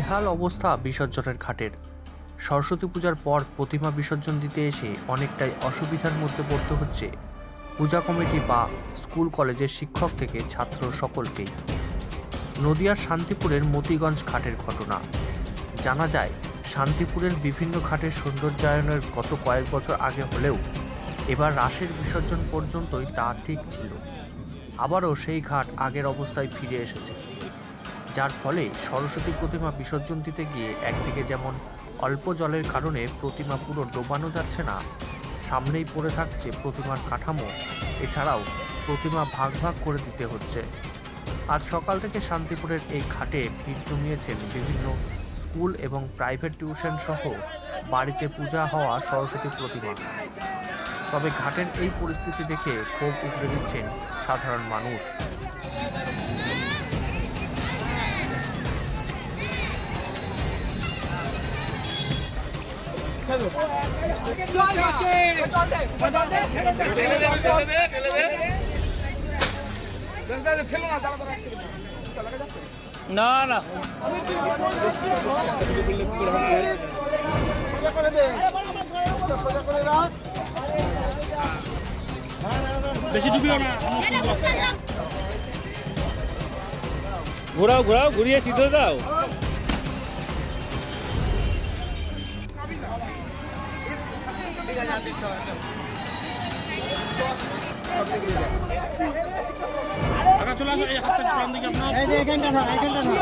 বেহাল অবস্থা বিসর্জনের ঘাটের। সরস্বতী পূজার পর প্রতিমা বিসর্জন দিতে এসে অনেকটাই অসুবিধার মধ্যে পড়তে হচ্ছে পূজা কমিটি বা স্কুল কলেজের শিক্ষক থেকে ছাত্র সকলকেই। নদিয়ার শান্তিপুরের মতিগঞ্জ ঘাটের ঘটনা। জানা যায়, শান্তিপুরের বিভিন্ন ঘাটের সৌন্দর্যায়নের গত কয়েক বছর আগে হলেও এবার রাসের বিসর্জন পর্যন্তই তা ঠিক ছিল। আবারও সেই ঘাট আগের অবস্থায় ফিরে এসেছে, যার ফলে সরস্বতী প্রতিমা বিসর্জন দিতে গিয়ে একদিকে যেমন অল্প জলের কারণে প্রতিমা পুরো ডোবানো যাচ্ছে না, সামনেই পড়ে থাকছে প্রতিমার কাঠামো, এছাড়াও প্রতিমা ভাগ ভাগ করে দিতে হচ্ছে। আজ সকাল থেকে শান্তিপুরের এই ঘাটে ভিড় জমিয়েছেন বিভিন্ন স্কুল এবং প্রাইভেট টিউশন সহ বাড়িতে পূজা হওয়া সরস্বতী প্রতিমা। তবে ঘাটের এই পরিস্থিতি দেখে ক্ষোভ উগরে দিচ্ছেন সাধারণ মানুষ। না না বেশি ডুবিও না, ঘোরাও ঘোরাও, ঘুরিয়ে চিত্র দাও। চলে আসো, এই হাতটা সামনে দিকে আপনার, এই যে এখানটা ধর, এখানটা ধর।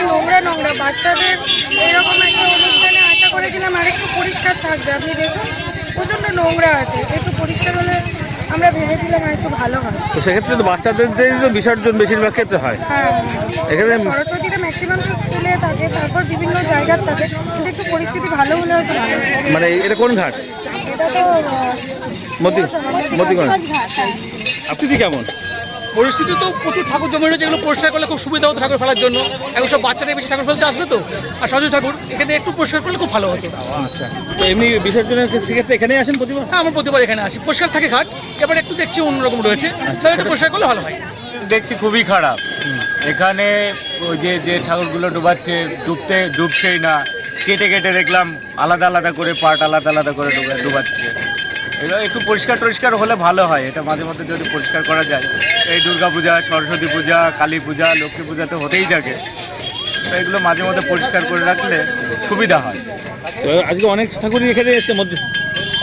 নোংরা নোংরা বাচ্চাদের এরকম একটা অনুষ্ঠানে আশা করেছিলাম আর একটু পরিষ্কার থাকবে। আপনি দেখুন প্রচন্ড নোংরা আছে, একটু পরিষ্কার হলে আমরা ভেবেছিলাম আর একটু ভালো হয়। তো সেক্ষেত্রে তো বাচ্চাদের তো বিসর্জন বেশিরভাগ ক্ষেত্রে হয়। হ্যাঁ, এখানে সরস্বতীটা ম্যাক্সিমাম স্কুলে থাকে, তারপর বিভিন্ন জায়গার থাকে, কিন্তু একটু পরিস্থিতি ভালো হলে হয়তো ভালো। মানে এটা কোন ঘাট? এটা তো মতিগঞ্জ। ঘাট। আপনি কেমন? পরিস্থিতি তো প্রচুর ঠাকুর জমে রয়েছে, এগুলো পরিষ্কার করলে খুব সুবিধা হতো ঠাকুর ফেলার জন্য। এখন সব বাচ্চাদের বেশি ঠাকুর ফেলতে আসবে তো, আর সরস্বতী ঠাকুর এখানে একটু পরিষ্কার করলে খুব ভালো হতো। আচ্ছা, তো এমনি বিসর্জনের ক্ষেত্রে এখানেই আসেন প্রতিবার? হ্যাঁ, আমরা প্রতিবার এখানে আসি, পরিষ্কার থাকে ঘাট। এবার একটু দেখছি অন্যরকম রয়েছে, তাহলে একটু পরিষ্কার করলে ভালো হয়। দেখছি খুবই খারাপ। এখানে ওই যে ঠাকুরগুলো ডুবছেই না, কেটে কেটে দেখলাম আলাদা আলাদা করে পার্ট আলাদা আলাদা করে ডুবাচ্ছে। এগুলো একটু পরিষ্কার হলে ভালো হয়। এটা মাঝে মধ্যে যদি পরিষ্কার করা যায়। এই দুর্গা পূজা, সরস্বতী পূজা, কালী পূজা, লক্ষ্মী পূজা তো হতেই থাকে, তো এগুলো মাঝে মধ্যে পরিষ্কার করে রাখলে সুবিধা হয়। আজকে অনেক ঠাকুরই এখানে এসছে,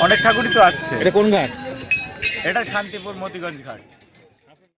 অনেক ঠাকুরই তো আসছে। এটা কোন ঘাট? এটা শান্তিপুর মতিগঞ্জ ঘাট।